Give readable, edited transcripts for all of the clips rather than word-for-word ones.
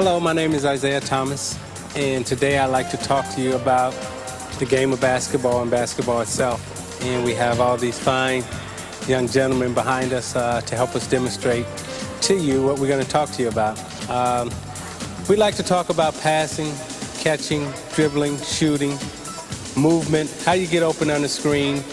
Hello, my name is Ajzeja Tomas, and today I'd like to talk to you about the game of basketball and basketball itself. And we have all these fine young gentlemen behind us to help us demonstrate to you what we're going to talk to you about. We'd like to talk about passing, catching, dribbling, shooting, movement, how you get open on the screen,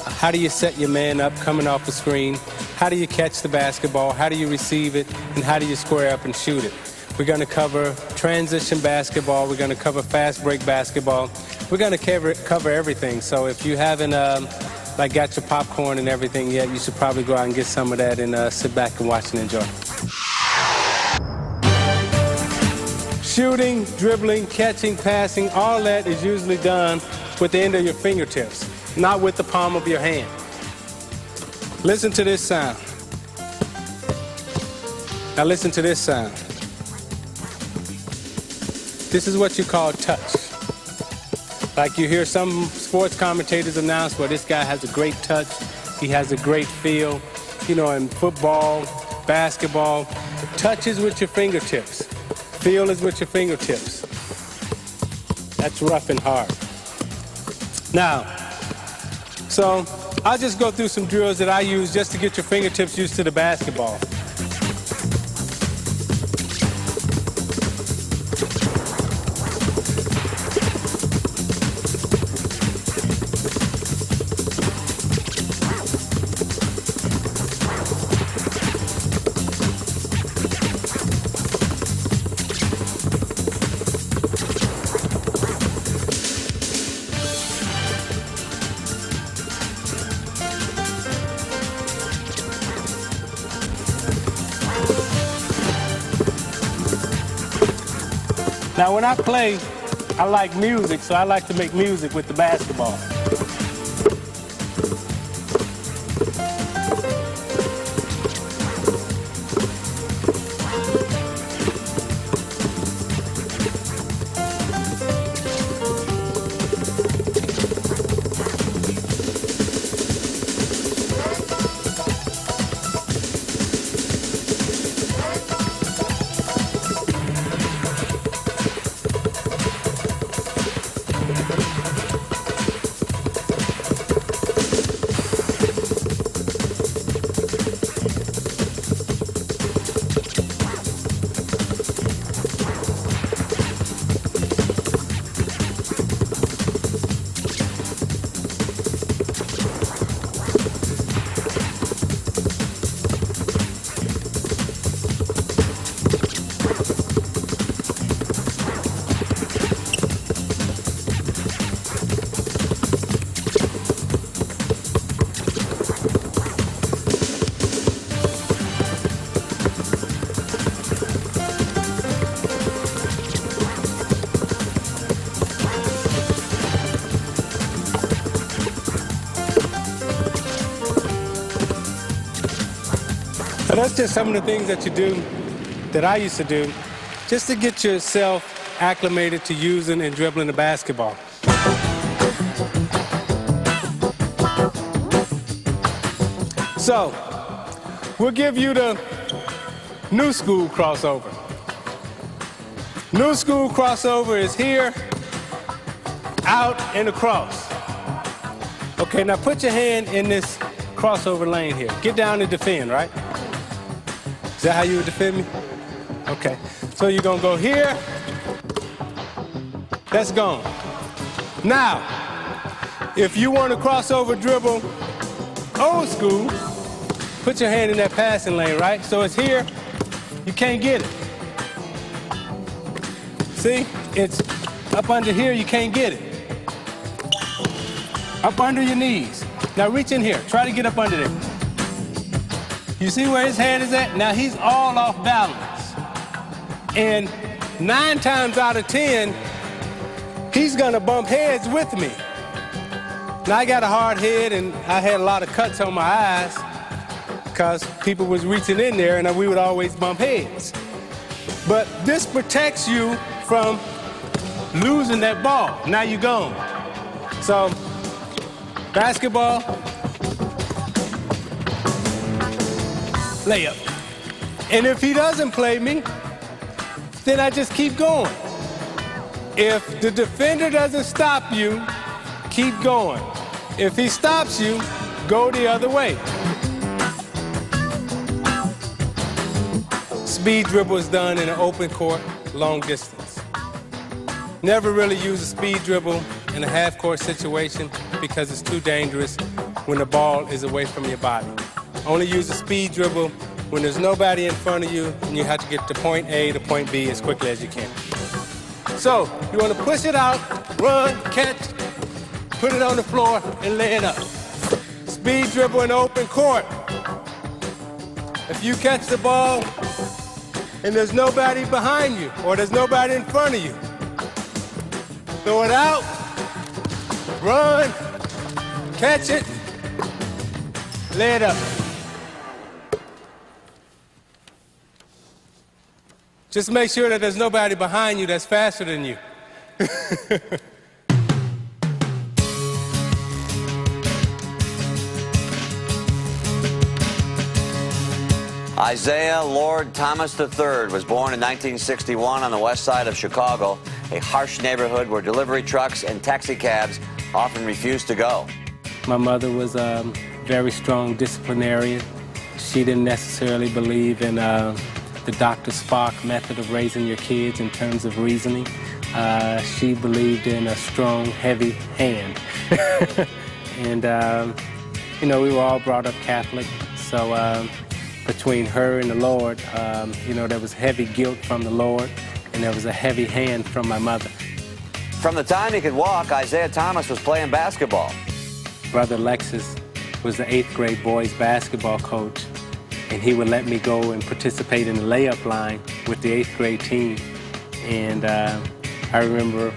how do you set your man up coming off the screen, how do you catch the basketball, how do you receive it, and how do you square up and shoot it. We're going to cover transition basketball, we're going to cover fast break basketball, we're going to cover everything. So if you haven't got your popcorn and everything yet, you should probably go out and get some of that and sit back and watch and enjoy. Shooting, dribbling, catching, passing, all that is usually done with the end of your fingertips, not with the palm of your hand. Listen to this sound. Now listen to this sound. This is what you call touch. Like you hear some sports commentators announce, well, this guy has a great touch, he has a great feel. You know, in football, basketball, touch is with your fingertips. Feel is with your fingertips. That's rough and hard. Now, so I'll just go through some drills that I use just to get your fingertips used to the basketball. Now, when I play, I like music, so I like to make music with the basketball. So that's just some of the things that you do, that I used to do, just to get yourself acclimated to using and dribbling the basketball. So, we'll give you the new school crossover. New school crossover is here, out, and across. Okay, now put your hand in this crossover lane here. Get down and defend, right? Is that how you would defend me? Okay. So you're going to go here. That's gone. Now, if you want to crossover dribble old school, put your hand in that passing lane, right? So it's here. You can't get it. See? It's up under here. You can't get it. Up under your knees. Now reach in here. Try to get up under there. You see where his hand is at? Now he's all off balance. And 9 times out of 10, he's gonna bump heads with me. Now I got a hard head and I had a lot of cuts on my eyes because people was reaching in there and we would always bump heads. But this protects you from losing that ball. Now you're gone. So, basketball, layup. And if he doesn't play me, then I just keep going. If the defender doesn't stop you, keep going. If he stops you, go the other way. Speed dribble is done in an open court, long distance. Never really use a speed dribble in a half-court situation because it's too dangerous when the ball is away from your body. Only use a speed dribble when there's nobody in front of you and you have to get to point A to point B as quickly as you can. So, you want to push it out, run, catch, put it on the floor, and lay it up. Speed dribble in open court. If you catch the ball and there's nobody behind you or there's nobody in front of you, throw it out, run, catch it, lay it up. Just make sure that there's nobody behind you that's faster than you. Ajzeja Lord Thomas III was born in 1961 on the west side of Chicago, a harsh neighborhood where delivery trucks and taxi cabs often refused to go. My mother was a very strong disciplinarian. She didn't necessarily believe in the Dr. Spock method of raising your kids in terms of reasoning. She believed in a strong, heavy hand. And, you know, we were all brought up Catholic, so between her and the Lord, you know, there was heavy guilt from the Lord, and there was a heavy hand from my mother. From the time he could walk, Ajzeja Thomas was playing basketball. Brother Lexus was the 8th grade boys basketball coach, and he would let me go and participate in the layup line with the 8th grade team. And I remember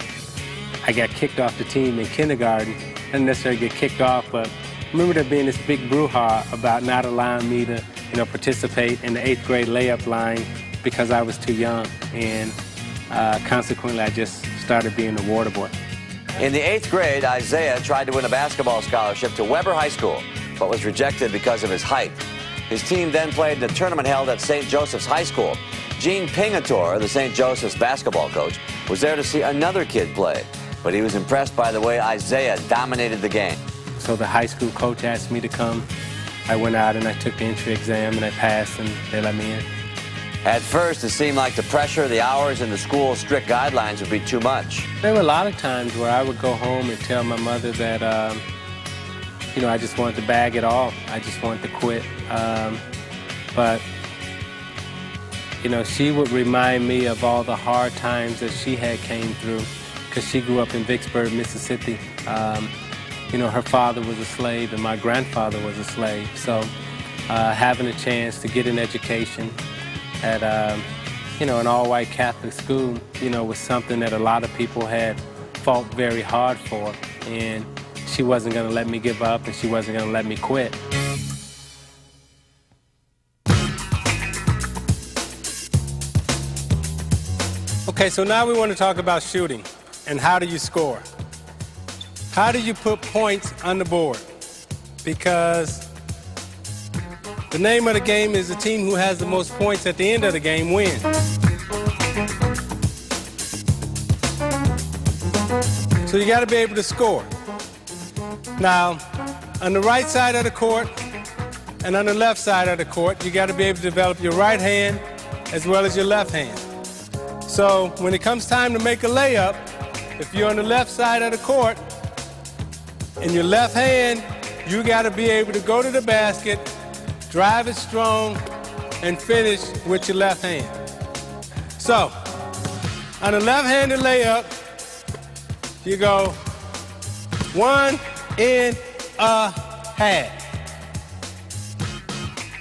I got kicked off the team in kindergarten. I didn't necessarily get kicked off, but I remember there being this big brouhaha about not allowing me to, you know, participate in the 8th grade layup line because I was too young. And consequently, I just started being a water boy. In the 8th grade, Ajzeja tried to win a basketball scholarship to Weber High School, but was rejected because of his height. His team then played in a tournament held at St. Joseph's High School. Gene Pingator, the St. Joseph's basketball coach, was there to see another kid play, but he was impressed by the way Ajzeja dominated the game. So the high school coach asked me to come. I went out and I took the entry exam and I passed and they let me in. At first, it seemed like the pressure, the hours, and the school's strict guidelines would be too much. There were a lot of times where I would go home and tell my mother that, you know, I just wanted to bag it off. I just wanted to quit. But, you know, she would remind me of all the hard times that she had came through because she grew up in Vicksburg, Mississippi. You know, her father was a slave and my grandfather was a slave. So having a chance to get an education at, you know, an all-white Catholic school, you know, was something that a lot of people had fought very hard for. And she wasn't going to let me give up and she wasn't going to let me quit. Okay, so now we want to talk about shooting and how do you score? How do you put points on the board? Because the name of the game is the team who has the most points at the end of the game wins. So you got to be able to score. Now, on the right side of the court and on the left side of the court, you got to be able to develop your right hand as well as your left hand. So when it comes time to make a layup, if you're on the left side of the court, in your left hand, you got to be able to go to the basket, drive it strong, and finish with your left hand. So, on a left-handed layup, you go 1 in a half.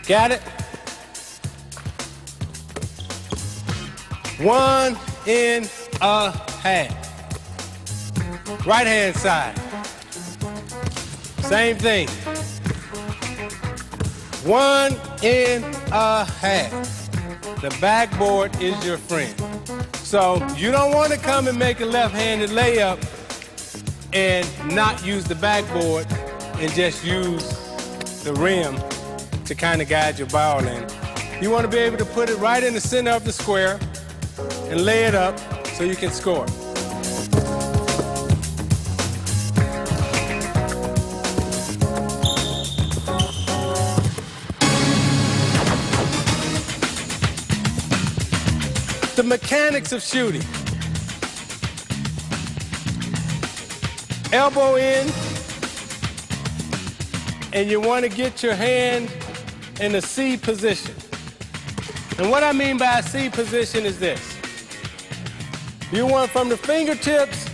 Got it? 1 in a half. Right hand side. Same thing. 1 in a half. The backboard is your friend. So you don't want to come and make a left-handed layup and not use the backboard and just use the rim to kind of guide your ball in. You want to be able to put it right in the center of the square and lay it up so you can score. The mechanics of shooting. Elbow in, and you want to get your hand in a C position. And what I mean by a C position is this. You want from the fingertips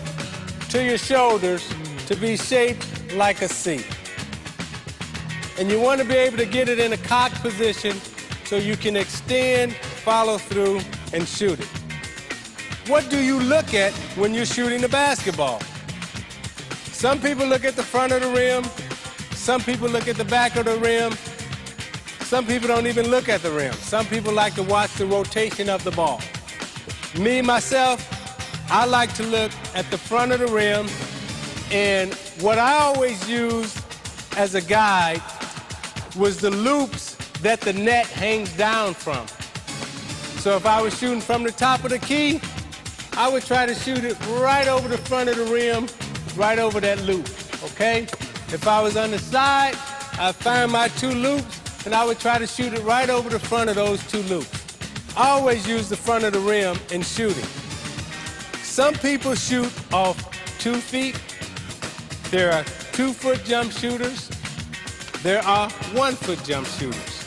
to your shoulders to be shaped like a C. And you want to be able to get it in a cock position so you can extend, follow through, and shoot it. What do you look at when you're shooting the basketball? Some people look at the front of the rim. Some people look at the back of the rim. Some people don't even look at the rim. Some people like to watch the rotation of the ball. Me, myself, I like to look at the front of the rim, and what I always used as a guide was the loops that the net hangs down from. So if I was shooting from the top of the key, I would try to shoot it right over the front of the rim, right over that loop, okay? If I was on the side, I'd find my two loops, and I would try to shoot it right over the front of those two loops. I always use the front of the rim in shooting. Some people shoot off 2 feet. There are 2-foot jump shooters. There are 1-foot jump shooters.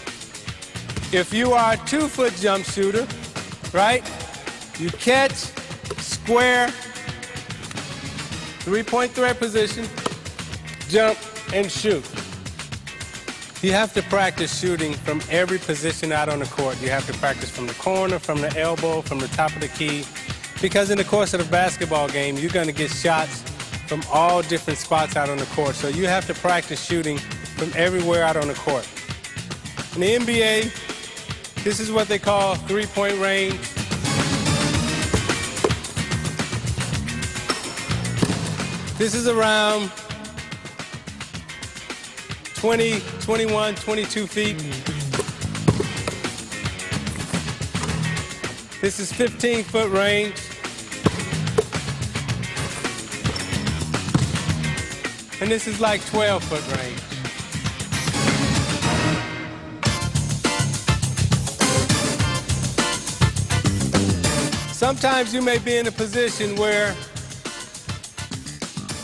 If you are a 2-foot jump shooter, right, you catch, square, 3-point threat position, jump, and shoot. You have to practice shooting from every position out on the court. You have to practice from the corner, from the elbow, from the top of the key, because in the course of the basketball game, you're going to get shots from all different spots out on the court. So you have to practice shooting from everywhere out on the court. In the NBA, this is what they call 3-point range. This is around 20, 21, 22 feet. This is 15-foot range. And this is like 12-foot range. Sometimes you may be in a position where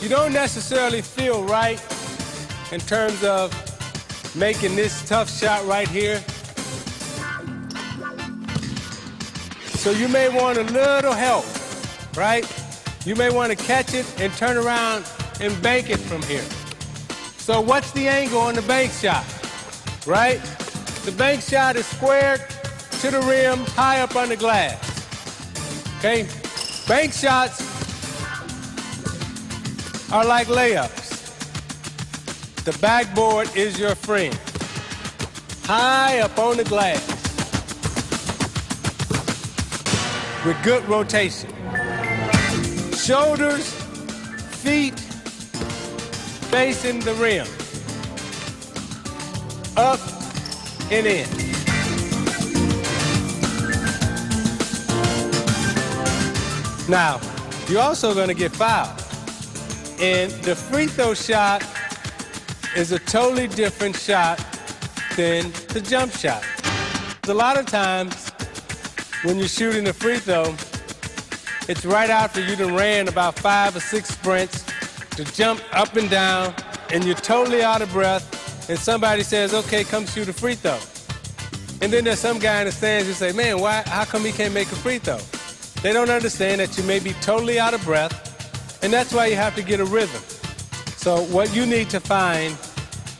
you don't necessarily feel right in terms of making this tough shot right here. So you may want a little help, right? You may want to catch it and turn around and bank it from here. So what's the angle on the bank shot, right? The bank shot is squared to the rim, high up on the glass. Okay? Bank shots are like layups. The backboard is your friend. High up on the glass. With good rotation. Shoulders, feet facing the rim. Up and in. Now, you're also going to get fouled. And the free throw shot is a totally different shot than the jump shot. A lot of times, when you're shooting a free throw, it's right after you done ran about 5 or 6 sprints to jump up and down, and you're totally out of breath, and somebody says, okay, come shoot a free throw. And then there's some guy in the stands who say, man, how come he can't make a free throw? They don't understand that you may be totally out of breath, and that's why you have to get a rhythm. So what you need to find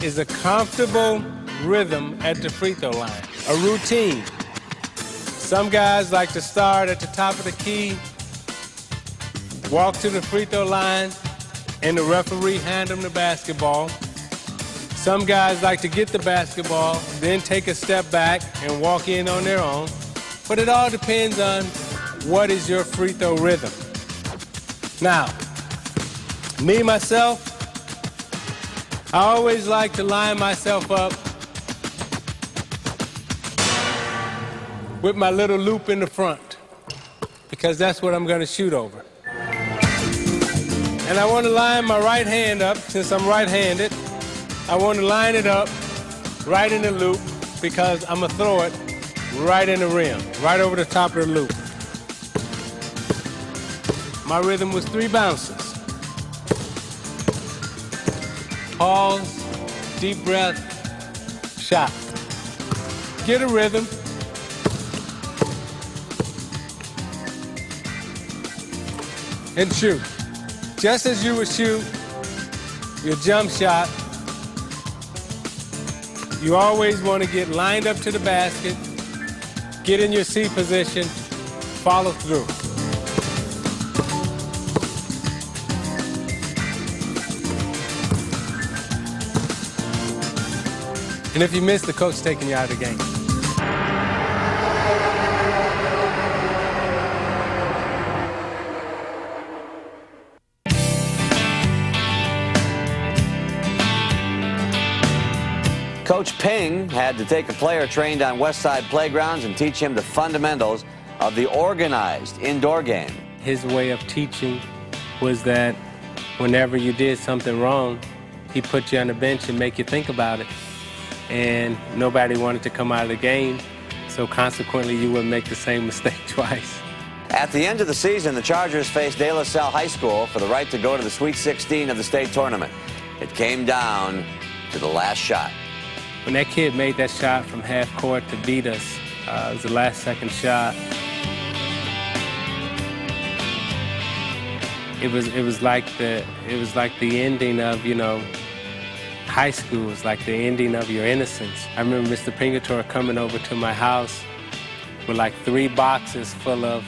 is a comfortable rhythm at the free throw line, a routine. Some guys like to start at the top of the key, walk to the free throw line, and the referee hand them the basketball. Some guys like to get the basketball, then take a step back and walk in on their own. But it all depends on what is your free throw rhythm. Now, me, myself, I always like to line myself up with my little loop in the front. because that's what I'm going to shoot over. And I want to line my right hand up, since I'm right-handed. I want to line it up right in the loop because I'm going to throw it right in the rim, right over the top of the loop. My rhythm was 3 bounces. Pause, deep breath, shot. Get a rhythm. And shoot. Just as you would shoot your jump shot, you always want to get lined up to the basket, get in your C position, follow through. And if you miss, the coach taking you out of the game. Coach Ping had to take a player trained on West Side playgrounds and teach him the fundamentals of the organized indoor game. His way of teaching was that whenever you did something wrong, he put you on the bench and make you think about it. And nobody wanted to come out of the game, so consequently you wouldn't make the same mistake twice. At the end of the season, the Chargers faced De La Salle High School for the right to go to the Sweet 16 of the state tournament. It came down to the last shot. When that kid made that shot from half court to beat us, it was the last second shot. It was like the ending of, you know, high school. It was like the ending of your innocence. I remember Mr. Plejmejker coming over to my house with like 3 boxes full of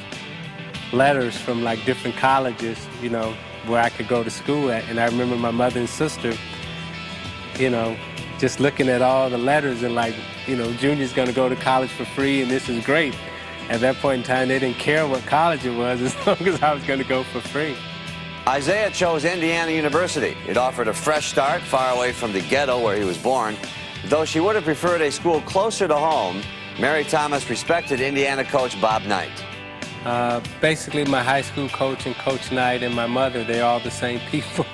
letters from like different colleges, you know, where I could go to school at. And I remember my mother and sister, you know, just looking at all the letters and like, you know, Junior's gonna go to college for free and this is great. At that point in time, they didn't care what college it was as long as I was gonna go for free. Ajzeja chose Indiana University. It offered a fresh start, far away from the ghetto where he was born. Though she would have preferred a school closer to home, Mary Thomas respected Indiana coach Bob Knight. Basically, my high school coach and Coach Knight and my mother, they're all the same people.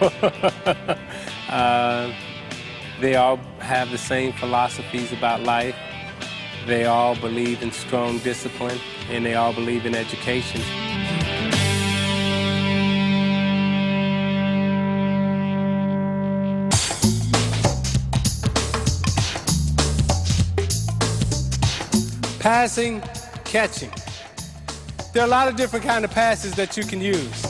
They all have the same philosophies about life. They all believe in strong discipline, and they all believe in education. Passing, catching. There are a lot of different kinds of passes that you can use.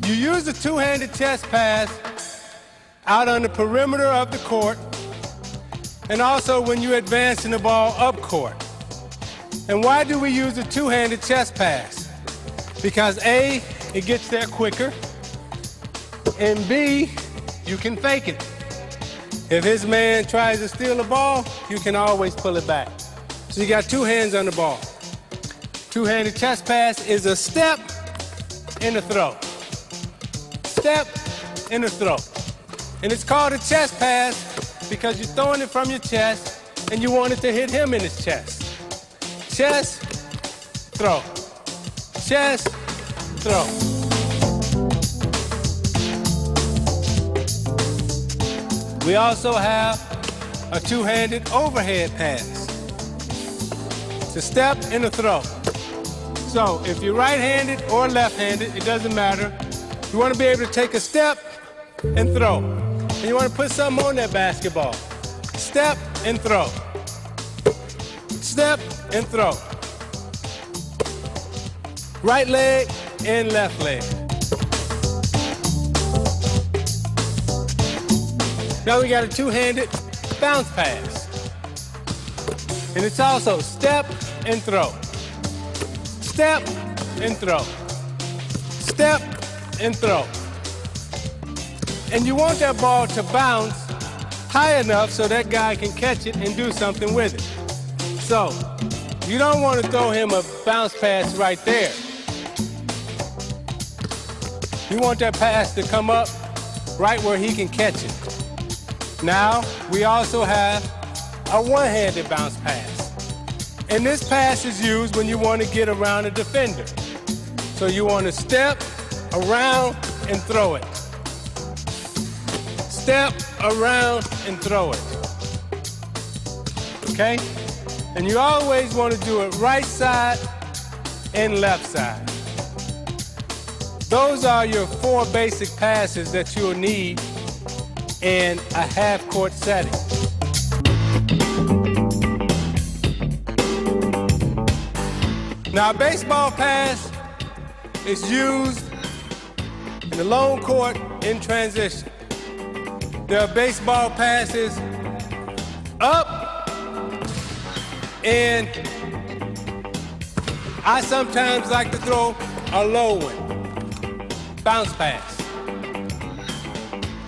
You use the 2-handed chest pass out on the perimeter of the court, and also when you're advancing the ball up court. And why do we use the 2-handed chest pass? Because A, it gets there quicker, and B, you can fake it. If his man tries to steal the ball, you can always pull it back. So you got 2 hands on the ball. 2-handed chest pass is a step and a throw. Step and a throw. And it's called a chest pass because you're throwing it from your chest and you want it to hit him in his chest. Chest, throw. Chest, throw. We also have a 2-handed overhead pass. It's a step and a throw. So if you're right-handed or left-handed, it doesn't matter. You want to be able to take a step and throw. And you want to put something on that basketball. Step and throw. Step and throw. Right leg and left leg. Now we got a 2-handed bounce pass. And it's also step and throw. Step and throw. Step and throw. And you want that ball to bounce high enough so that guy can catch it and do something with it. So, you don't want to throw him a bounce pass right there. You want that pass to come up right where he can catch it. Now, we also have a 1-handed bounce pass. And this pass is used when you want to get around a defender. So you want to step, around, and throw it. Step, around, and throw it. Okay? And you always want to do it right side and left side. Those are your 4 basic passes that you'll need in a half-court setting. Now, a baseball pass is used in the lone court in transition. There are baseball passes up, and I sometimes like to throw a low one, bounce pass,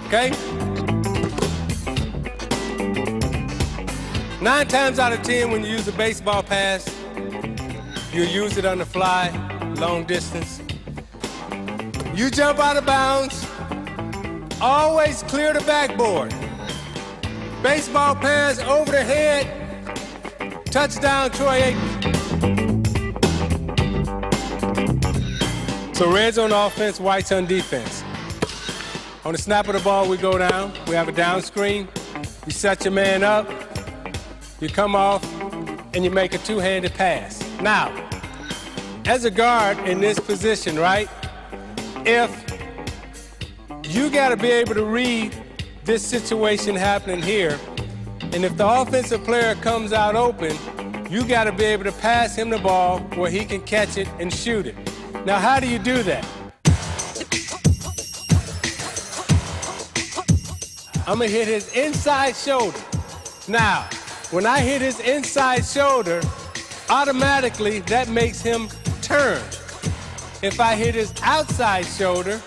okay? 9 times out of 10 when you use a baseball pass, you use it on the fly, long distance. You jump out of bounds, always clear the backboard. Baseball pass over the head, touchdown, Troy Aikman. So red's on offense, white's on defense. On the snap of the ball, we go down. We have a down screen. You set your man up, you come off, and you make a 2-handed pass. Now, as a guard in this position, right, if you got to be able to read this situation happening here, and if the offensive player comes out open, you got to be able to pass him the ball where he can catch it and shoot it. Now, how do you do that? I'm going to hit his inside shoulder. Now, when I hit his inside shoulder, automatically that makes him turn. If I hit his outside shoulder,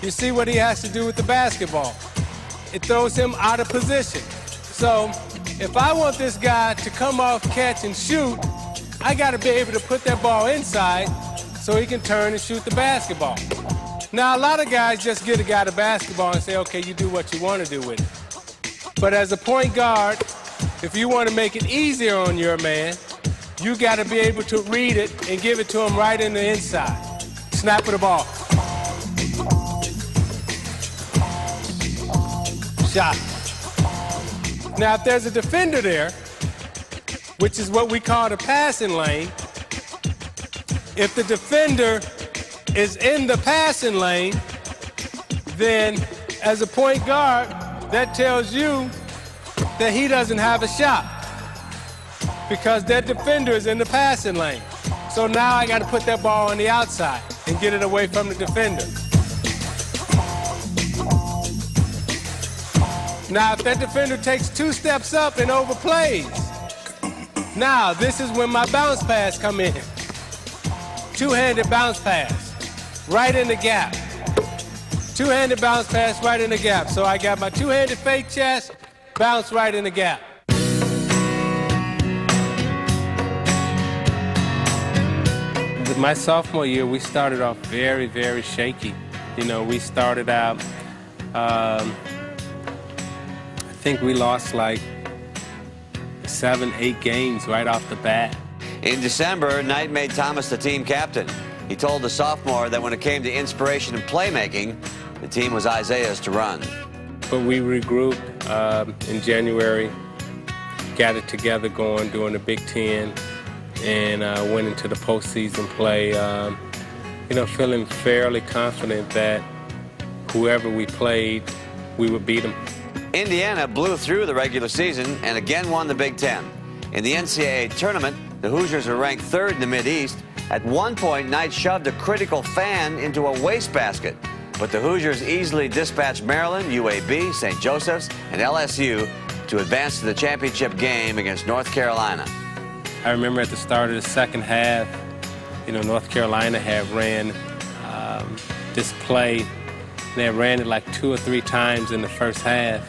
you see what he has to do with the basketball. It throws him out of position. So if I want this guy to come off, catch, and shoot, I got to be able to put that ball inside so he can turn and shoot the basketball. Now, a lot of guys just get a guy the basketball and say, okay, you do what you want to do with it. But as a point guard, if you want to make it easier on your man, you got to be able to read it and give it to him right in the inside. Snap of the ball. Shot. Now, if there's a defender there, which is what we call the passing lane, if the defender is in the passing lane, then as a point guard, that tells you that he doesn't have a shot because that defender is in the passing lane. So now I got to put that ball on the outside and get it away from the defender. Now, if that defender takes 2 steps up and overplays, now this is when my bounce pass come in. 2-handed bounce pass, right in the gap. 2-handed bounce pass right in the gap. So I got my 2-handed fake chest, bounce right in the gap. My sophomore year, we started off very, very shaky. You know, we started out, I think we lost like 7, 8 games right off the bat. In December, Knight made Thomas the team captain. He told the sophomore that when it came to inspiration and playmaking, the team was Ajzeja's to run. But we regrouped in January, got it together going, doing the Big Ten, and went into the postseason play, you know, feeling fairly confident that whoever we played, we would beat them. Indiana blew through the regular season and again won the Big Ten. In the NCAA tournament, the Hoosiers were ranked 3rd in the Mid-East. At one point, Knight shoved a critical fan into a wastebasket. But the Hoosiers easily dispatched Maryland, UAB, St. Joseph's, and LSU to advance to the championship game against North Carolina. I remember at the start of the second half, you know, North Carolina had ran this play. They ran it like 2 or 3 times in the first half.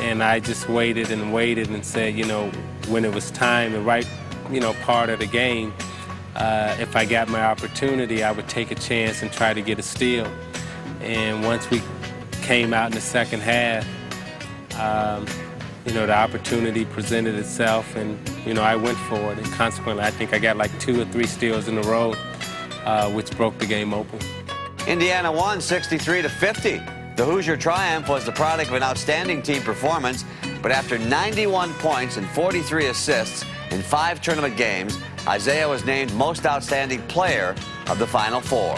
And I just waited and said, you know, when it was time, the right, you know, part of the game, if I got my opportunity, I would take a chance and try to get a steal. And once we came out in the second half, you know, the opportunity presented itself, and, you know, I went for it. And consequently, I think I got like 2 or 3 steals in a row, which broke the game open. Indiana won 63-50. The Hoosier triumph was the product of an outstanding team performance, but after 91 points and 43 assists in 5 tournament games, Ajzeja was named Most Outstanding Player of the Final Four.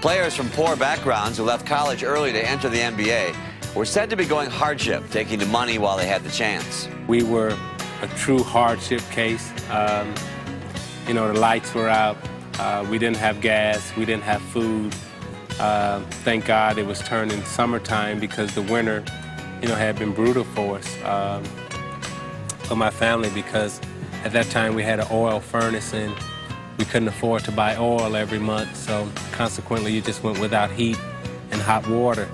Players from poor backgrounds who left college early to enter the NBA were said to be going hardship, taking the money while they had the chance. We were a true hardship case. You know, the lights were out. We didn't have gas. We didn't have food. Thank God it was turning summertime because the winter, you know, had been brutal for us, for my family, because at that time we had an oil furnace and we couldn't afford to buy oil every month, so consequently you just went without heat and hot water.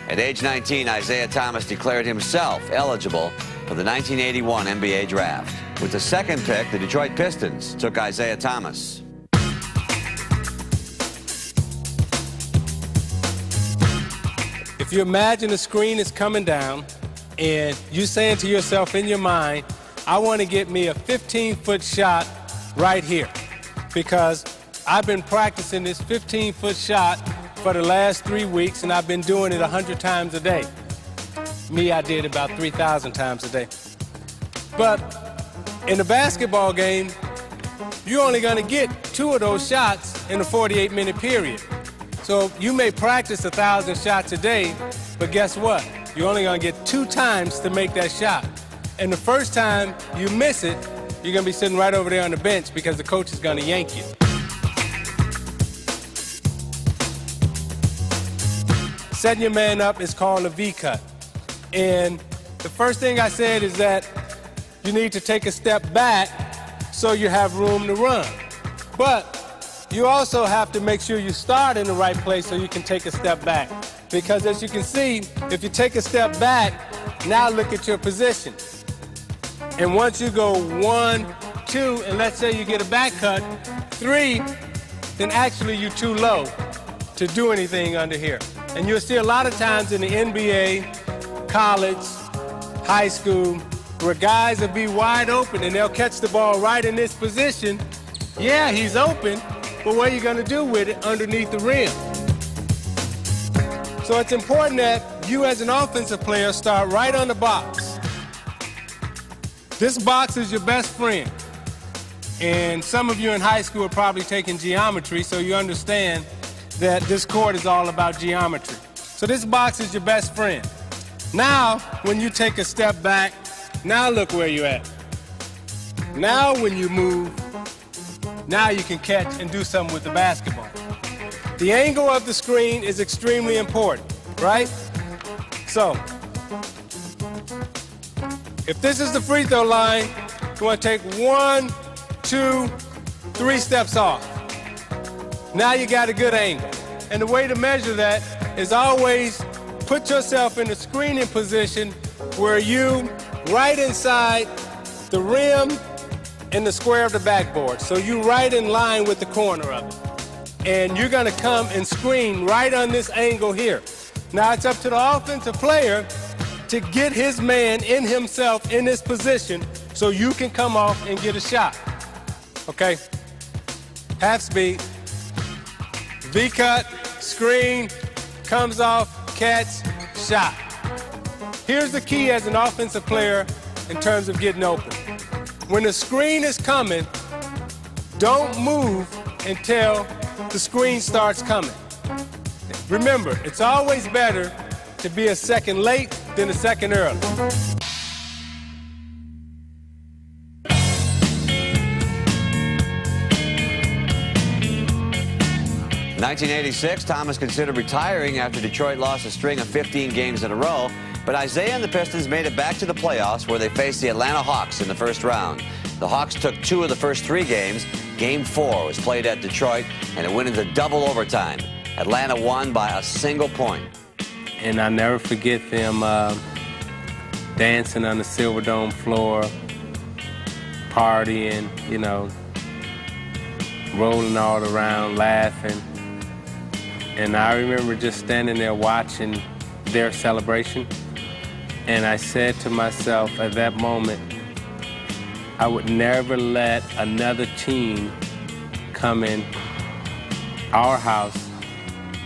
At age 19, Ajzeja Tomas declared himself eligible for the 1981 NBA draft. With the second pick, the Detroit Pistons took Ajzeja Tomas. If you imagine the screen is coming down and you're saying to yourself in your mind, I want to get me a 15-foot shot right here, because I've been practicing this 15-foot shot for the last 3 weeks, and I've been doing it 100 times a day. Me, I did about 3,000 times a day. But in a basketball game, you're only going to get 2 of those shots in a 48-minute period. So you may practice 1,000 shots a day, but guess what? You're only going to get 2 times to make that shot. And the first time you miss it, you're going to be sitting right over there on the bench because the coach is going to yank you. Setting your man up is called a V-cut. And the first thing I said is that you need to take a step back so you have room to run. But you also have to make sure you start in the right place so you can take a step back. Because as you can see, if you take a step back, now look at your position. And once you go 1, 2, and let's say you get a back cut, 3, then actually you're too low to do anything under here. And you'll see a lot of times in the NBA, college, high school, where guys will be wide open and they'll catch the ball right in this position. Yeah, he's open, but what are you going to do with it underneath the rim? So it's important that you as an offensive player start right on the box. This box is your best friend. And some of you in high school are probably taking geometry, so you understand that this court is all about geometry. So this box is your best friend. Now, when you take a step back, now look where you're at. Now when you move, now you can catch and do something with the basketball. The angle of the screen is extremely important, right? So, if this is the free throw line, you want to take 1, 2, 3 steps off. Now you got a good angle. And the way to measure that is always put yourself in a screening position where you right inside the rim and the square of the backboard. So you right in line with the corner of it. And you're going to come and screen right on this angle here. Now it's up to the offensive player to get his man in himself in this position so you can come off and get a shot. Okay? Half speed. V-cut, screen, comes off, catch, shot. Here's the key as an offensive player in terms of getting open. When the screen is coming, don't move until the screen starts coming. Remember, it's always better to be a second late than a second early. 1986, Tomas considered retiring after Detroit lost a string of 15 games in a row, but Ajzeja and the Pistons made it back to the playoffs where they faced the Atlanta Hawks in the first round. The Hawks took 2 of the first 3 games. Game 4 was played at Detroit, and it went into double overtime. Atlanta won by a single point. And I'll never forget them dancing on the Silverdome floor, partying, you know, rolling all around, laughing. And I remember just standing there watching their celebration. And I said to myself at that moment, I would never let another team come in our house,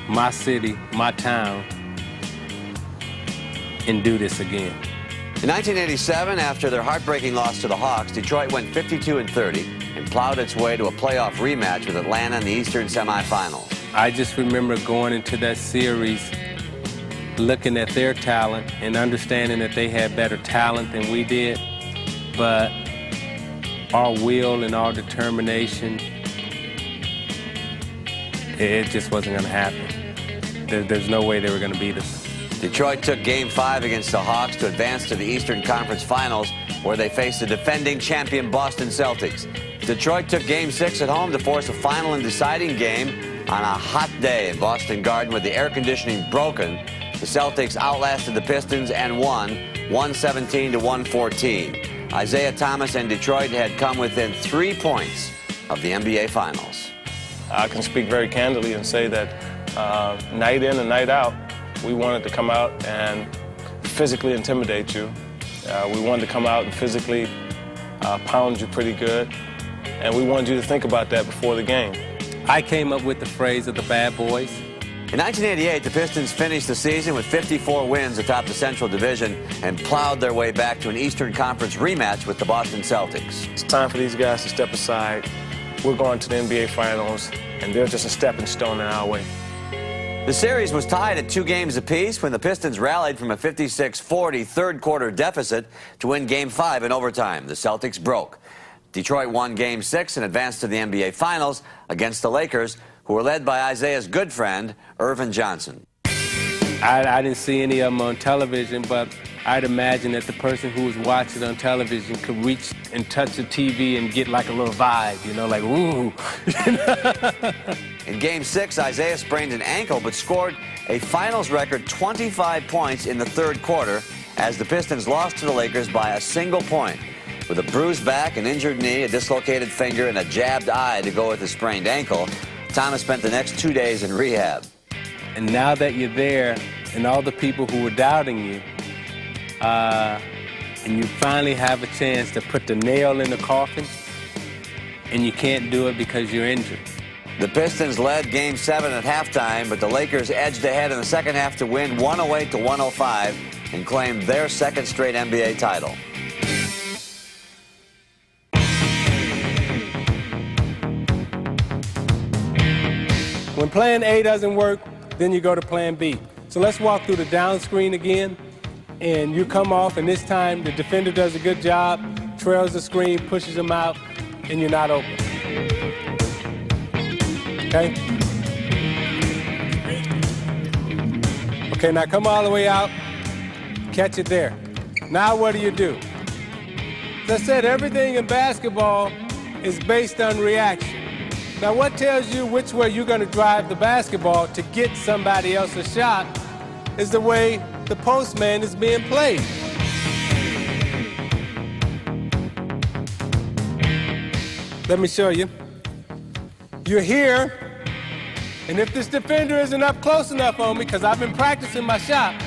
my city, my town, and do this again. In 1987, after their heartbreaking loss to the Hawks, Detroit went 52-30 and plowed its way to a playoff rematch with Atlanta in the Eastern semifinals. I just remember going into that series, looking at their talent and understanding that they had better talent than we did, but our will and our determination, it just wasn't going to happen. There's no way they were going to beat us. Detroit took Game 5 against the Hawks to advance to the Eastern Conference Finals, where they faced the defending champion Boston Celtics. Detroit took Game 6 at home to force a final and deciding game on a hot day in Boston Garden with the air conditioning broken. The Celtics outlasted the Pistons and won 117-114. Ajzeja Tomas and Detroit had come within 3 points of the NBA Finals. I can speak very candidly and say that night in and night out, we wanted to come out and physically intimidate you. We wanted to come out and physically pound you pretty good. And we wanted you to think about that before the game. I came up with the phrase of the bad boys. In 1988, the Pistons finished the season with 54 wins atop the Central Division and plowed their way back to an Eastern Conference rematch with the Boston Celtics. It's time for these guys to step aside. We're going to the NBA Finals, and they're just a stepping stone in our way. The series was tied at 2 games apiece when the Pistons rallied from a 56-40 third-quarter deficit to win Game 5 in overtime. The Celtics broke. Detroit won Game 6 and advanced to the NBA Finals against the Lakers, who were led by Ajzeja's good friend, Irvin Johnson. I didn't see any of them on television, but I'd imagine that the person who was watching on television could reach and touch the TV and get like a little vibe, you know, like, ooh. In Game 6, Ajzeja sprained an ankle but scored a finals record 25 points in the third quarter as the Pistons lost to the Lakers by a single point. With a bruised back, an injured knee, a dislocated finger, and a jabbed eye to go with his sprained ankle, Thomas spent the next 2 days in rehab. And now that you're there, and all the people who were doubting you, and you finally have a chance to put the nail in the coffin, and you can't do it because you're injured. The Pistons led Game 7 at halftime, but the Lakers edged ahead in the second half to win 108-105 and claim their second straight NBA title. When plan A doesn't work, then you go to plan B. So let's walk through the down screen again, and you come off, and this time the defender does a good job, trails the screen, pushes them out, and you're not open. Okay? Okay, now come all the way out, catch it there. Now what do? As I said, everything in basketball is based on reaction. Now, what tells you which way you're going to drive the basketball to get somebody else a shot is the way the postman is being played. Let me show you. You're here, and if this defender isn't up close enough on me, because I've been practicing my shot,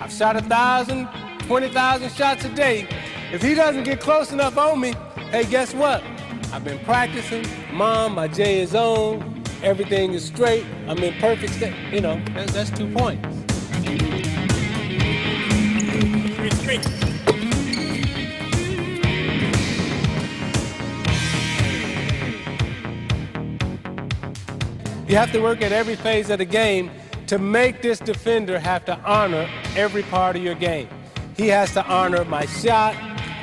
I've shot 1,000, 20,000 shots a day. If he doesn't get close enough on me, hey, guess what? I've been practicing. Mom, my J is on. Everything is straight. I'm in perfect state. You know, that's 2 points. You have to work at every phase of the game to make this defender have to honor every part of your game. He has to honor my shot.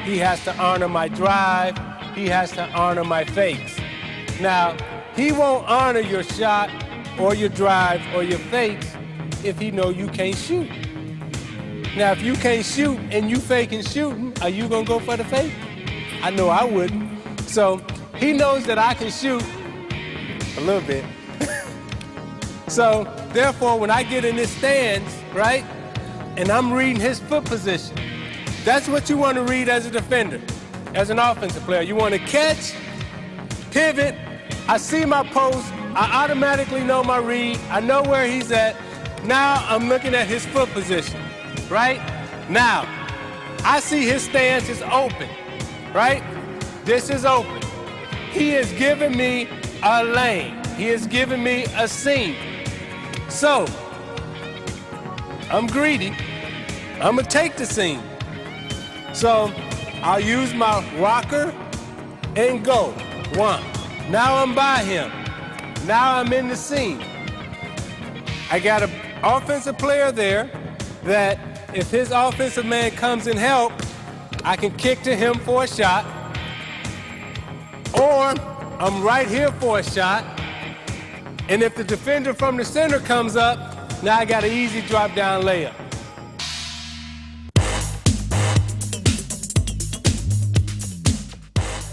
He has to honor my drive. He has to honor my fakes. Now, he won't honor your shot or your drive or your fakes if he know you can't shoot. Now, if you can't shoot and you faking shooting, are you gonna go for the fake? I know I wouldn't. So he knows that I can shoot a little bit. So therefore, when I get in this stance, right, and I'm reading his foot position, that's what you want to read as a defender. As an offensive player, you want to catch, pivot, I see my post, I automatically know my read, I know where he's at. Now I'm looking at his foot position, right? Now, I see his stance is open, right? This is open. He is giving me a lane. He is giving me a seam. So, I'm greedy. I'm gonna take the seam. So, I'll use my rocker and go. One. Now I'm by him. Now I'm in the seam. I got an offensive player there that if his offensive man comes and help, I can kick to him for a shot. Or I'm right here for a shot. And if the defender from the center comes up, now I got an easy drop down layup.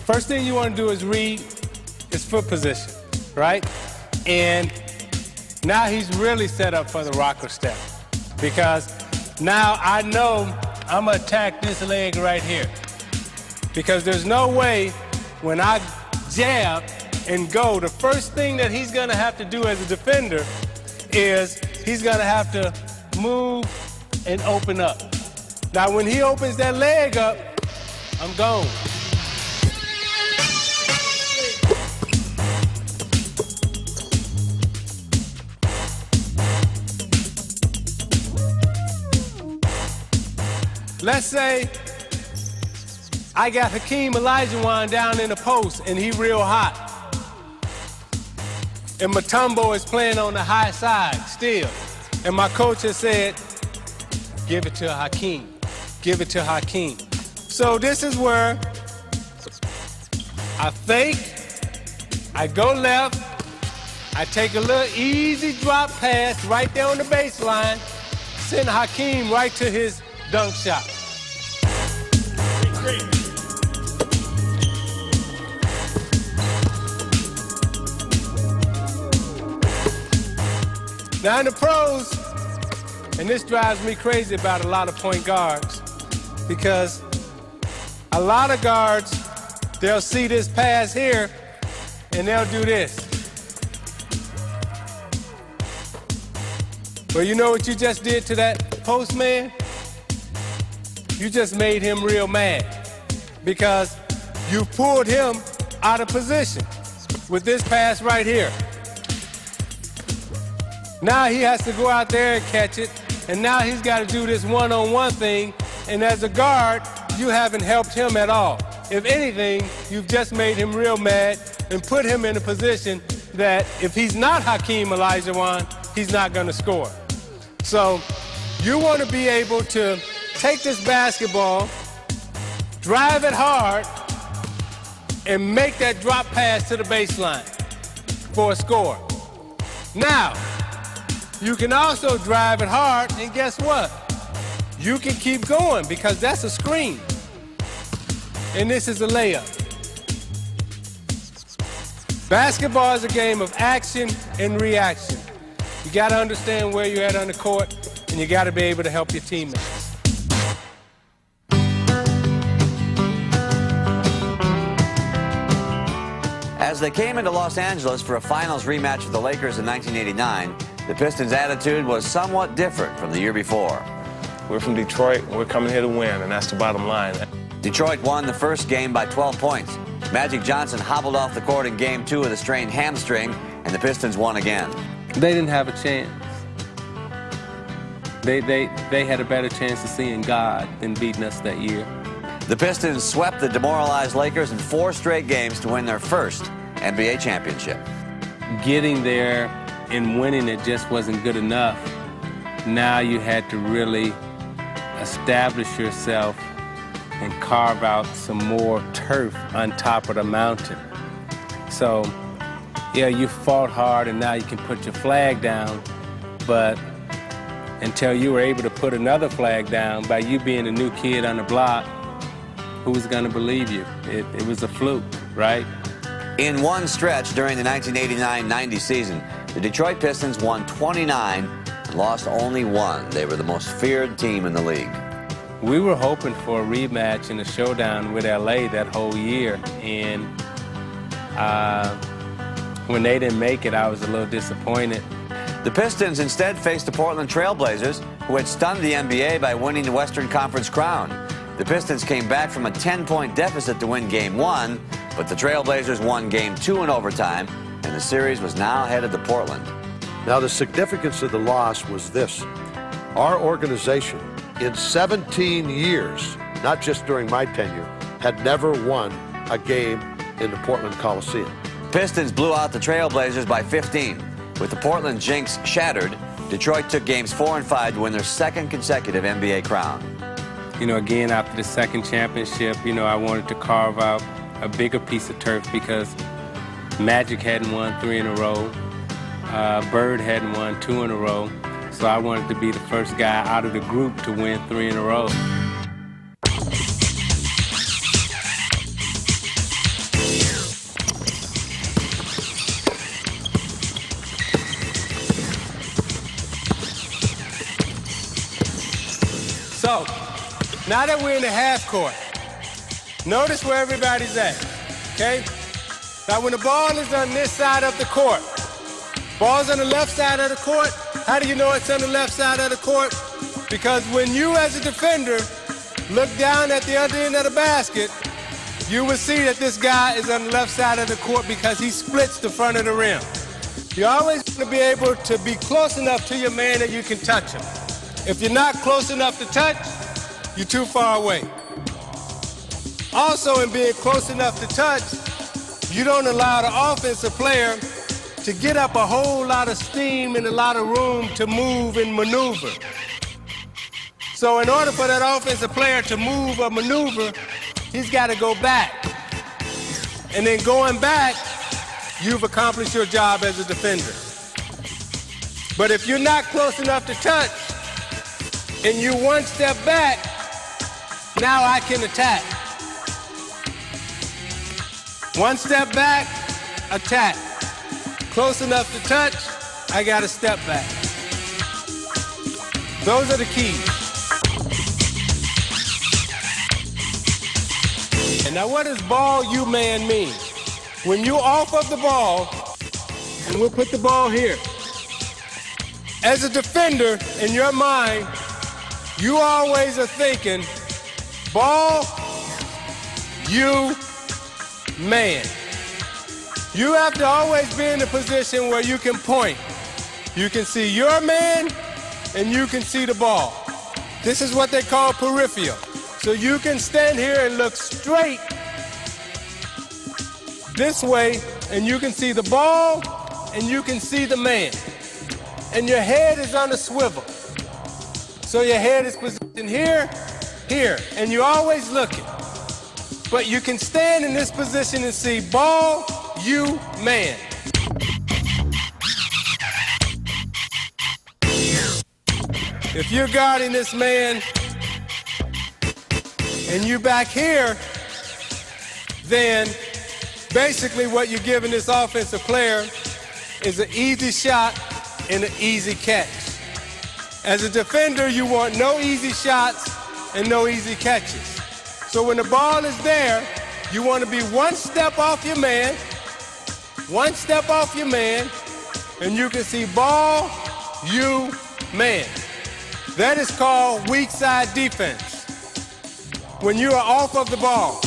First thing you want to do is read his foot position, right? And now he's really set up for the rocker step, because now I know I'm gonna attack this leg right here, because there's no way when I jab and go, the first thing that he's gonna have to do as a defender is he's gonna have to move and open up. Now when he opens that leg up, I'm gone. Let's say I got Hakeem Olajuwon down in the post and he real hot. And Mutombo is playing on the high side still. And my coach has said, give it to Hakeem. Give it to Hakeem. So this is where I fake, I go left, I take a little easy drop pass right there on the baseline, send Hakeem right to his dunk shot. Now in the pros, and this drives me crazy about a lot of point guards, because a lot of guards, they'll see this pass here and they'll do this. Well, you know what you just did to that post man? You just made him real mad, because you pulled him out of position with this pass right here. Now he has to go out there and catch it, and now he's got to do this one-on-one thing, and as a guard, you haven't helped him at all. If anything, you've just made him real mad and put him in a position that if he's not Hakeem Olajuwon, he's not going to score. So you want to be able to take this basketball, drive it hard, and make that drop pass to the baseline for a score. Now, you can also drive it hard, and guess what? You can keep going, because that's a screen. And this is a layup. Basketball is a game of action and reaction. You got to understand where you're at on the court, and you got to be able to help your teammates. As they came into Los Angeles for a finals rematch with the Lakers in 1989, the Pistons' attitude was somewhat different from the year before. We're from Detroit, and we're coming here to win, and that's the bottom line. Detroit won the first game by 12 points. Magic Johnson hobbled off the court in Game 2 with a strained hamstring, and the Pistons won again. They didn't have a chance. They had a better chance of seeing God than beating us that year. The Pistons swept the demoralized Lakers in 4 straight games to win their first NBA championship. Getting there and winning it just wasn't good enough. Now you had to really establish yourself and carve out some more turf on top of the mountain. So, yeah, you fought hard and now you can put your flag down, but until you were able to put another flag down by you being a new kid on the block, who was going to believe you? It was a fluke, right? In one stretch during the 1989-90 season, the Detroit Pistons won 29 and lost only 1. They were the most feared team in the league. We were hoping for a rematch and a showdown with LA that whole year, and when they didn't make it, I was a little disappointed. The Pistons instead faced the Portland Trail Blazers, who had stunned the NBA by winning the Western Conference crown. The Pistons came back from a 10-point deficit to win Game 1, but the Trailblazers won Game 2 in overtime, and the series was now headed to Portland. Now, the significance of the loss was this. Our organization, in 17 years, not just during my tenure, had never won a game in the Portland Coliseum. Pistons blew out the Trailblazers by 15. With the Portland jinx shattered, Detroit took games 4 and 5 to win their second consecutive NBA crown. You know, again, after the second championship, you know, I wanted to carve out a bigger piece of turf because Magic hadn't won 3 in a row. Bird hadn't won 2 in a row. So I wanted to be the first guy out of the group to win 3 in a row. So, now that we're in the half court, notice where everybody's at, okay? Now when the ball is on this side of the court, ball's on the left side of the court, how do you know it's on the left side of the court? Because when you as a defender look down at the other end of the basket, you will see that this guy is on the left side of the court because he splits the front of the rim. You always want to be able to be close enough to your man that you can touch him. If you're not close enough to touch, you're too far away. Also, in being close enough to touch, you don't allow the offensive player to get up a whole lot of steam and a lot of room to move and maneuver. So in order for that offensive player to move or maneuver, he's got to go back. And then going back, you've accomplished your job as a defender. But if you're not close enough to touch, and you one step back, now I can attack. One step back, attack. Close enough to touch, I got to step back. Those are the keys. And now what does ball you man mean? When you off of the ball, and we'll put the ball here. As a defender, in your mind, you always are thinking, ball, you, man. You have to always be in a position where you can point. You can see your man, and you can see the ball. This is what they call peripheral. So you can stand here and look straight this way, and you can see the ball, and you can see the man. And your head is on a swivel. So your head is positioned here, here, and you're always looking. But you can stand in this position and see ball, you, man. If you're guarding this man and you back here, then basically what you're giving this offensive player is an easy shot and an easy catch. As a defender, you want no easy shots and no easy catches. So when the ball is there, you want to be one step off your man, and you can see ball, you, man. That is called weak side defense. When you are off of the ball.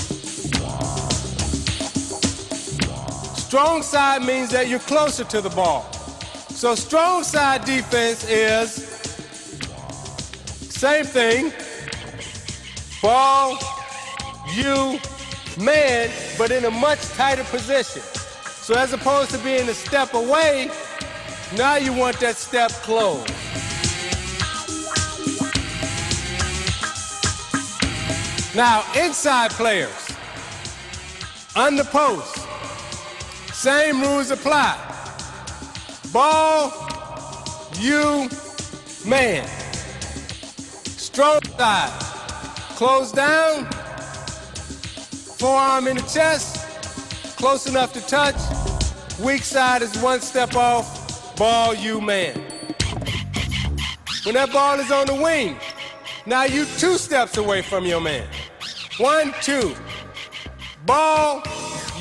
Strong side means that you're closer to the ball. So strong side defense is same thing, ball, you, man, but in a much tighter position. So as opposed to being a step away, now you want that step closed. Now, inside players, on the post, same rules apply. Ball, you, man. Strong side, close down, forearm in the chest, close enough to touch. Weak side is one step off, ball, you, man. When that ball is on the wing, now you 2 steps away from your man. 1, 2. Ball,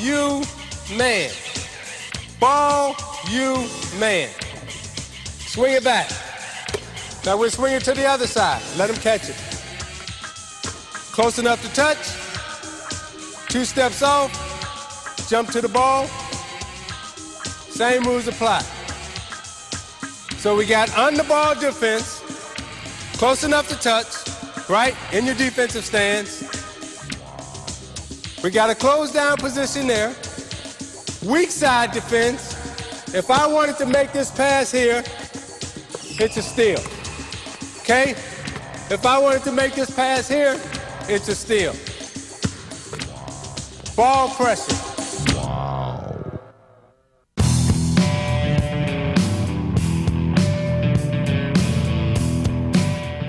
you, man. Ball, you, man. Swing it back. Now we're swinging to the other side. Let him catch it. Close enough to touch. 2 steps off. Jump to the ball. Same moves apply. So we got on the ball defense, close enough to touch, right, in your defensive stance. We got a close down position there. Weak side defense. If I wanted to make this pass here, it's a steal. Okay? If I wanted to make this pass here, it's a steal. Ball pressure.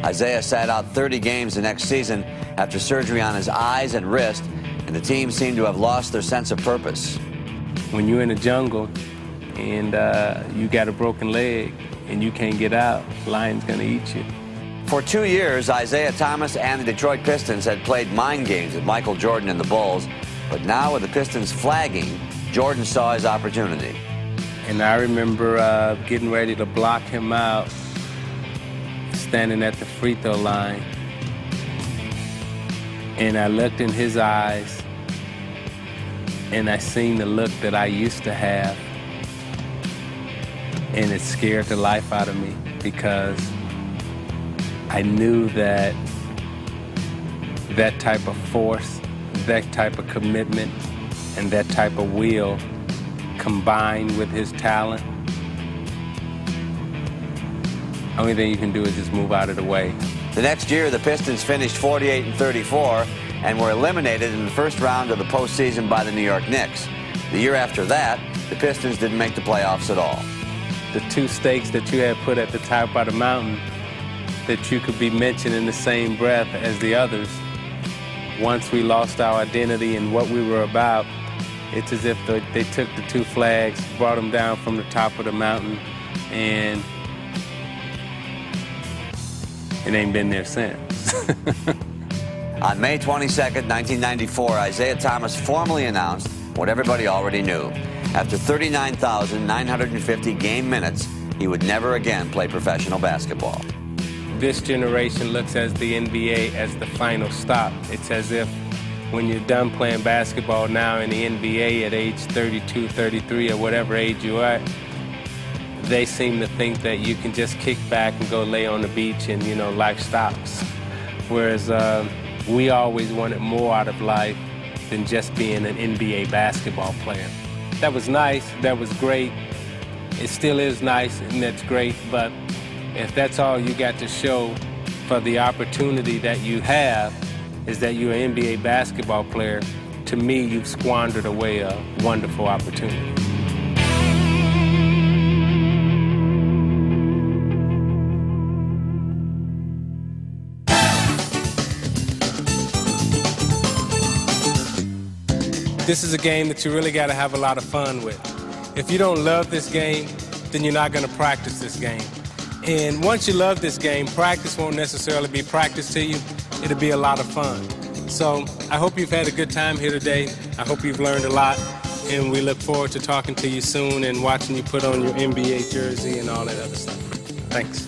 Ajzeja sat out 30 games the next season after surgery on his eyes and wrist, and the team seemed to have lost their sense of purpose. When you're in the jungle and you got a broken leg and you can't get out, lion's gonna eat you. For 2 years, Ajzeja Thomas and the Detroit Pistons had played mind games with Michael Jordan and the Bulls, but now with the Pistons flagging, Jordan saw his opportunity. And I remember getting ready to block him out, standing at the free throw line, and I looked in his eyes and I seen the look that I used to have, and it scared the life out of me because I knew that that type of force, that type of commitment, and that type of will combined with his talent, only thing you can do is just move out of the way. The next year, the Pistons finished 48-34 and were eliminated in the first round of the postseason by the New York Knicks. The year after that, the Pistons didn't make the playoffs at all. The 2 stakes that you had put at the top of the mountain that you could be mentioned in the same breath as the others, once we lost our identity and what we were about, it's as if they took the 2 flags, brought them down from the top of the mountain, and it ain't been there since. On May 22nd, 1994, Ajzeja Thomas formally announced what everybody already knew. After 39,950 game minutes, he would never again play professional basketball. This generation looks at the NBA as the final stop. It's as if when you're done playing basketball now in the NBA at age 32, 33, or whatever age you are, they seem to think that you can just kick back and go lay on the beach and, you know, life stops. Whereas we always wanted more out of life than just being an NBA basketball player. That was nice, that was great. It still is nice and that's great, but if that's all you got to show for the opportunity that you have is that you're an NBA basketball player, to me, you've squandered away a wonderful opportunity. This is a game that you really got to have a lot of fun with. If you don't love this game, then you're not going to practice this game. And once you love this game, practice won't necessarily be practice to you. It'll be a lot of fun. So I hope you've had a good time here today. I hope you've learned a lot. And we look forward to talking to you soon and watching you put on your NBA jersey and all that other stuff. Thanks.